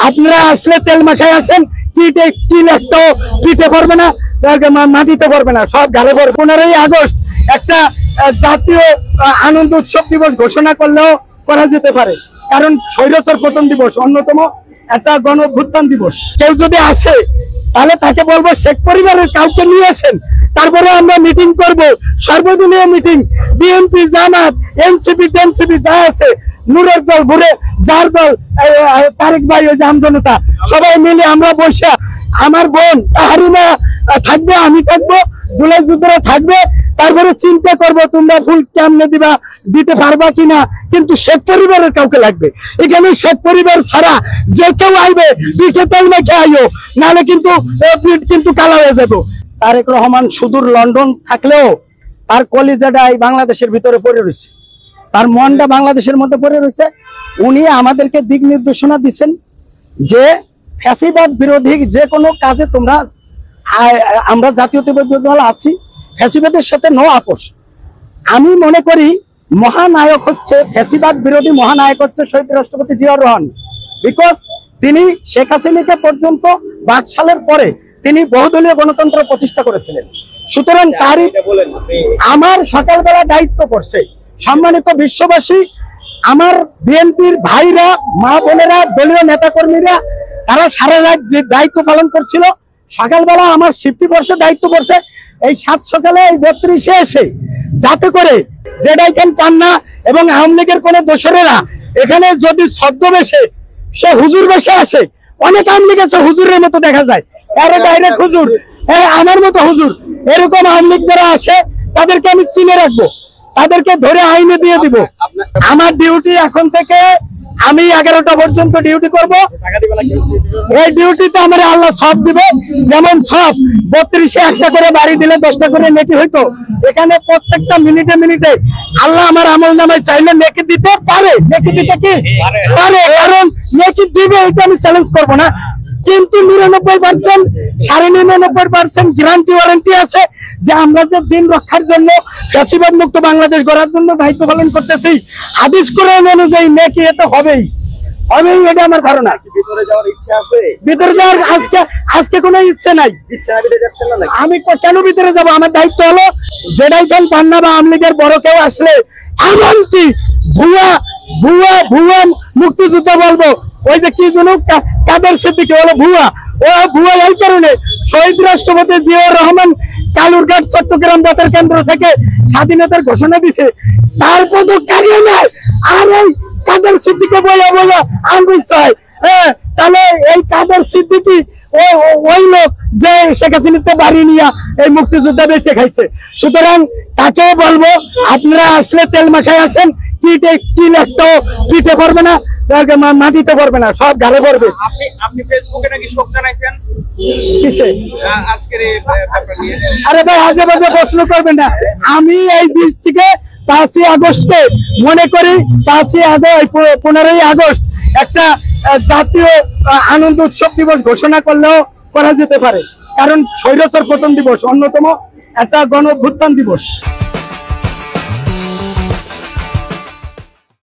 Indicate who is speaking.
Speaker 1: আপনারা আসলে তেল মাখায় আসেন, কি লাগতো পিঠে পড়বে না, মাটিতে পড়বে না, সব ঘাড়ে পড়বে। 15ই আগস্ট একটা জাতীয় আনন্দ উৎসব দিবস ঘোষণা করলেও করা যেতে পারে, কারণ স্বৈরাচার পতন দিবস অন্যতম একটা গণ অভ্যুত্থান দিবস। কেউ যদি আসে তাহলে তাকে বলবো শেখ পরিবারের কাউকে নিয়ে আসেন, তারপরে আমরা মিটিং করব, সর্বদলীয় মিটিং, বিএনপি, জামাত, এনসিপি টেনসিপি যা আছে, নূরের দল, ঘুরে যার দল, তারেক ভাই, ওই যে আমজনতা, সবাই মিলে আমরা বসে, আমার বোন তাহারিমা থাকবে, আমি থাকবো, জুলাই যুদ্ধরা থাকবে, তারপরে চিন্তা করব তোমরা ফুল কেমনে দিবা, দিতে পারবা কিনা। কিন্তু শেখ পরিবারের কাউকে লাগবে এখানে, শেখ পরিবার ছাড়া যে কেউ আইবে পিঠে তেল মেখে আইও, নাহলে কিন্তু পিঠ কিন্তু কালা হয়ে যাবো। তারেক রহমান সুদূর লন্ডন থাকলেও তার কলিজাটা এই বাংলাদেশের ভিতরে পড়ে রয়েছে, তার মনটা বাংলাদেশের মধ্যে পড়ে রয়েছে। উনি আমাদেরকে দিক নির্দেশনা দিচ্ছেন যে ফ্যাসিবাদ বিরোধী যে কোনো কাজে তোমরা, আমরা জাতীয়তাবাদী দল আছি, ফ্যাসিবাদের সাথে নো আপোষ। আমি মনে করি মহানায়ক হচ্ছে, ফ্যাসিবাদ বিরোধী মহানায়ক হচ্ছে শহীদ রাষ্ট্রপতি জিয়াউর রহমান, বিকজ তিনি শেখ হাসিনাকে পর্যন্ত 22 সালের পরে তিনি বহুদলীয় গণতন্ত্র প্রতিষ্ঠা করেছিলেন। সুতরাং তারই আমার সকালবেলা দায়িত্ব পড়ছে। সম্মানিত বিশ্ববাসী, আমার বিএনপির ভাইরা, মা বোনেরা, দলীয় নেতাকর্মীরা, তারা সারা রাত দায়িত্ব পালন করছিল। সকালবেলা আমার শিফটি পড়ছে, দায়িত্ব পড়ছে এই 7 সকালে এই 32-এ এসে, যাতে করে জেডাইখান পান্না এবং আওয়ামী লীগের কোন দোসরেরা এখানে যদি ছদ্মবেশে সে হুজুর বেশে আসে, অনেক আওয়ামী লীগ আছে হুজুরের মতো দেখা যায়, আরে ডাইরেক্ট হুজুর, আমার মতো হুজুর, এরকম আওয়ামী লীগ যারা আসে তাদেরকে আমি চিনে রাখবো, তাদেরকে ধরে আইনে দিয়ে দিব। আমার ডিউটি এখন থেকে আমি 11টা পর্যন্ত ডিউটি করব। এই ডিউটিতে আমার আল্লাহ সব দিবে, যেমন সব 32-এ একটা করে বাড়ি দিলে 10টা করে নেকি হইতো, এখানে প্রত্যেকটা মিনিটে মিনিটে আল্লাহ আমার আমল নামায় চাইলে নেকি দিতে পারে। নেকি দিতে কি পারে, কারণ নেকি দিবে, এটা আমি চ্যালেঞ্জ করবো না। কিন্তু 99%, 99.5% গ্যারান্টি ওয়ারেন্টি আছে যে আমরা যে দিন রক্ষার জন্য, ফ্যাসিবাদ মুক্ত বাংলাদেশ গড়ার জন্য দায়িত্ব পালন করতেছি, হাদিস কোরআন অনুযায়ী নেকি এটা হবেই, এটা আমার ধারণা।
Speaker 2: ভিতরে যাওয়ার ইচ্ছা আছে?
Speaker 1: ভিতরে যাওয়ার আজকে কোনো ইচ্ছে নাই। আমি কেন ভিতরে যাব? আমার দায়িত্ব হলো জেডাইখান পান্না বা আওয়ামী লীগের বড় কেউ আসলে, এমনকি ভুয়া ভুয়া ভুয়া মুক্তিযোদ্ধা বলবো, ওই যে কি জন কাদের সিদ্দিকী হলো ভুয়া, ও ভুয়া এই কারণে শহীদ রাষ্ট্রপতি জিয়াউর রহমান কালুরঘাট চট্টগ্রাম বেতার কেন্দ্র থেকে স্বাধীনতার ঘোষণা দিছে, তার পদক কারিয়ে নেয়, আর এই কাদের সিদ্দিকী বলে বলে আঙ্গুল চায়। তাহলে এই কাদের সিদ্দিকী ওই লোক যে শেখ হাসিনাতে বাড়ি নিয়ে এই মুক্তিযোদ্ধা বেঁচে খাইছে। সুতরাং তাকে বলবো আপনারা আসলে তেল মাখায় আসেন, কি লাগতো পিঠে পড়বে না, মাটিতে পড়বে না, সব ঘাড়ে পড়বে।
Speaker 2: আপনি ফেসবুকে নাকি শোক জানাইছেন
Speaker 1: কিসে?
Speaker 2: আজকের এই ব্যাপার নিয়ে।
Speaker 1: আরে ভাই আজে বাজে প্রশ্ন করবেন না। আমি এই দৃষ্টিকে 5ই আগস্টে মনে করি, 15ই আগস্ট একটা জাতীয় আনন্দ উৎসব দিবস ঘোষণা করলেও করা যেতে পারে, কারণ স্বৈরাচার পতন দিবস অন্যতম একটা গণ অভ্যুত্থান দিবস।